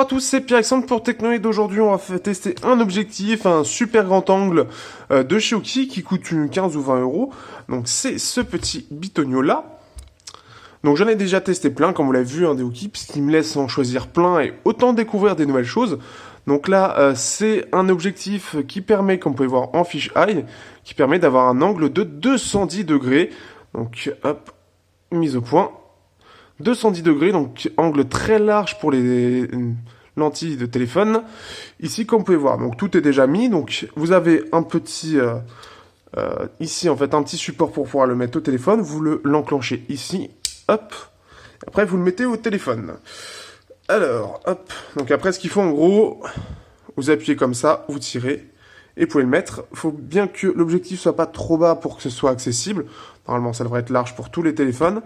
à tous, c'est Pierre-Alexandre pour Techno et d'aujourd'hui on va tester un objectif, un super grand angle de chez Oki qui coûte une 15 ou 20 euros. Donc c'est ce petit bitonio là. Donc j'en ai déjà testé plein comme vous l'avez vu des Oki puisqu'il me laisse en choisir plein et autant découvrir des nouvelles choses. Donc là c'est un objectif qui permet, comme vous pouvez voir en fisheye, qui permet d'avoir un angle de 210 degrés. Donc hop, mise au point. 210 degrés, donc angle très large pour les lentilles de téléphone. Ici, comme vous pouvez voir, donc tout est déjà mis. Donc vous avez un petit, ici en fait, un petit support pour pouvoir le mettre au téléphone. Vous l'enclenchez ici, hop. Après, vous le mettez au téléphone. Alors, hop. Donc après, ce qu'il faut en gros, vous appuyez comme ça, vous tirez et vous pouvez le mettre. Il faut bien que l'objectif soit pas trop bas pour que ce soit accessible. Normalement, ça devrait être large pour tous les téléphones.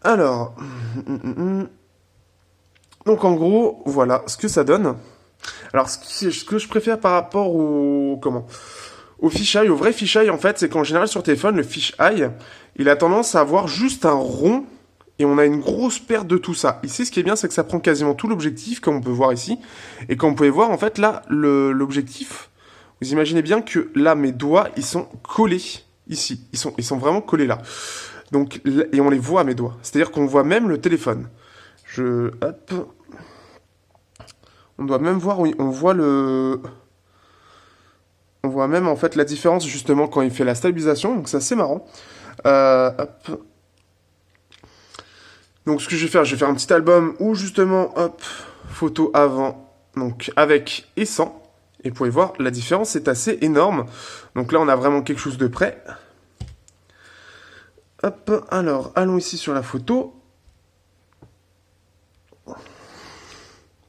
Alors, donc en gros, voilà ce que ça donne. Alors, ce que je préfère par rapport au fisheye, au vrai fisheye, en fait, c'est qu'en général sur téléphone, le fisheye, il a tendance à avoir juste un rond et on a une grosse perte de tout ça. Ici, ce qui est bien, c'est que ça prend quasiment tout l'objectif, comme on peut voir ici. Et comme vous pouvez voir, en fait, là, l'objectif, vous imaginez bien que là, mes doigts, ils sont collés ici. Ils sont vraiment collés là. Donc, et on les voit à mes doigts. C'est-à-dire qu'on voit même le téléphone. Hop. On doit même voir, oui, on voit même en fait la différence justement quand il fait la stabilisation. Donc c'est assez marrant. Hop. Donc ce que je vais faire un petit album où justement, hop, photo avant, donc avec et sans. Et vous pouvez voir, la différence est assez énorme. Donc là, on a vraiment quelque chose de prêt. Hop, alors, allons ici sur la photo.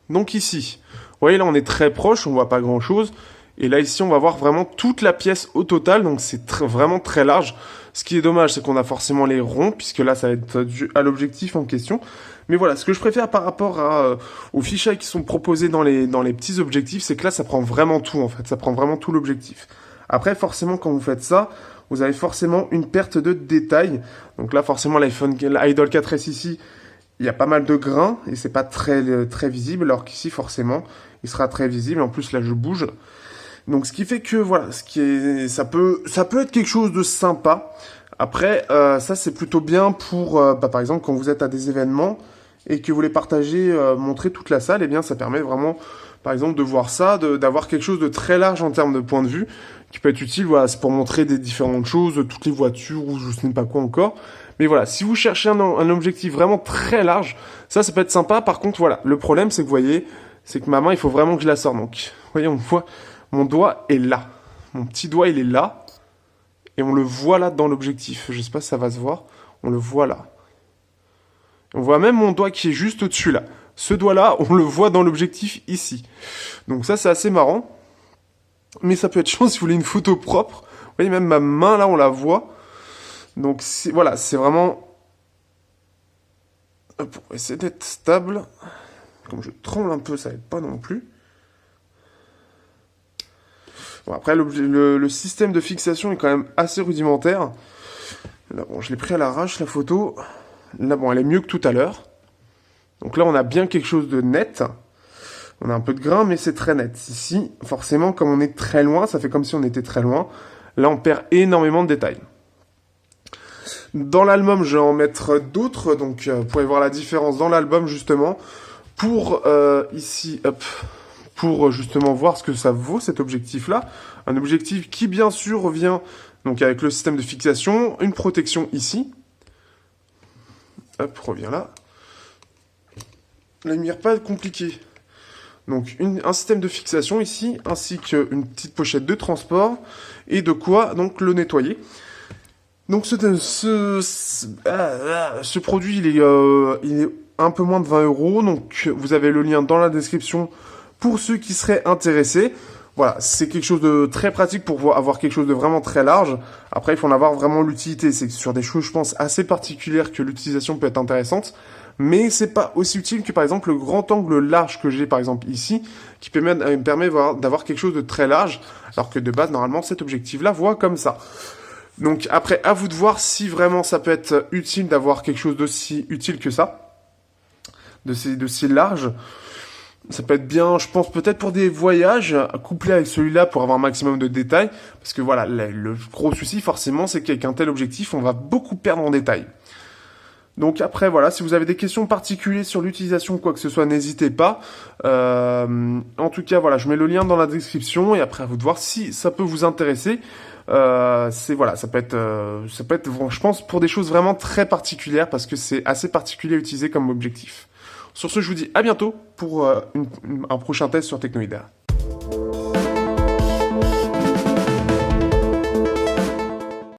Donc ici, vous voyez là on est très proche, on voit pas grand chose. Et là ici on va voir vraiment toute la pièce au total, donc c'est vraiment très large. Ce qui est dommage c'est qu'on a forcément les ronds, puisque là ça va être dû à l'objectif en question. Mais voilà, ce que je préfère par rapport aux fichiers qui sont proposés dans les petits objectifs, c'est que là ça prend vraiment tout en fait, ça prend vraiment tout l'objectif. Après forcément quand vous faites ça, vous avez forcément une perte de détail. Donc là forcément l'Idol 4S ici, il y a pas mal de grains et c'est pas très visible, alors qu'ici forcément il sera très visible. En plus là je bouge, donc ce qui fait que voilà, ça peut être quelque chose de sympa. Après ça c'est plutôt bien pour par exemple quand vous êtes à des événements et que vous voulez partager, montrer toute la salle, et bien ça permet vraiment par exemple de voir ça, d'avoir quelque chose de très large en termes de point de vue qui peut être utile. Voilà, c'est pour montrer des différentes choses, toutes les voitures ou je sais pas quoi encore. Mais voilà, si vous cherchez un objectif vraiment très large, ça peut être sympa. Par contre, voilà, le problème, c'est que vous voyez, c'est que ma main, il faut vraiment que je la sorte. Donc, vous voyez, on voit, mon doigt est là. Mon petit doigt, il est là. Et on le voit là dans l'objectif. Je sais pas si ça va se voir. On le voit là. On voit même mon doigt qui est juste au-dessus là. Ce doigt-là, on le voit dans l'objectif ici. Donc ça, c'est assez marrant. Mais ça peut être chiant si vous voulez une photo propre. Vous voyez, même ma main là, on la voit. Donc voilà, c'est vraiment... Pour essayer d'être stable. Comme je tremble un peu, ça aide pas non plus. Bon, après, le système de fixation est quand même assez rudimentaire. Là, bon, je l'ai pris à l'arrache, la photo. Là, bon, elle est mieux que tout à l'heure. Donc là, on a bien quelque chose de net. On a un peu de grain, mais c'est très net. Ici, forcément, comme on est très loin, ça fait comme si on était très loin. Là, on perd énormément de détails. Dans l'album, je vais en mettre d'autres, donc vous pouvez voir la différence dans l'album justement, pour ici, hop, pour justement voir ce que ça vaut cet objectif-là. Un objectif qui bien sûr revient donc avec le système de fixation, une protection ici. Hop, revient là. La lumière pas compliquée. Donc un système de fixation ici, ainsi qu'une petite pochette de transport, et de quoi donc le nettoyer. Donc ce produit, il est un peu moins de 20 euros. Donc vous avez le lien dans la description pour ceux qui seraient intéressés. Voilà, c'est quelque chose de très pratique pour avoir quelque chose de vraiment très large. Après, il faut en avoir vraiment l'utilité. C'est sur des choses, je pense, assez particulières que l'utilisation peut être intéressante. Mais c'est pas aussi utile que par exemple le grand angle large que j'ai par exemple ici, qui permet d'avoir quelque chose de très large, alors que de base, normalement, cet objectif-là voit comme ça. Donc après, à vous de voir si vraiment ça peut être utile d'avoir quelque chose d'aussi utile que ça, de si large. Ça peut être bien, je pense, peut-être pour des voyages, couplé avec celui-là pour avoir un maximum de détails. Parce que voilà, le gros souci, forcément, c'est qu'avec un tel objectif, on va beaucoup perdre en détails. Donc après, voilà, si vous avez des questions particulières sur l'utilisation ou quoi que ce soit, n'hésitez pas. En tout cas, voilà, je mets le lien dans la description et après à vous de voir si ça peut vous intéresser. C'est voilà, ça peut être, je pense, pour des choses vraiment très particulières parce que c'est assez particulier à utiliser comme objectif. Sur ce, je vous dis à bientôt pour un prochain test sur Technoïda.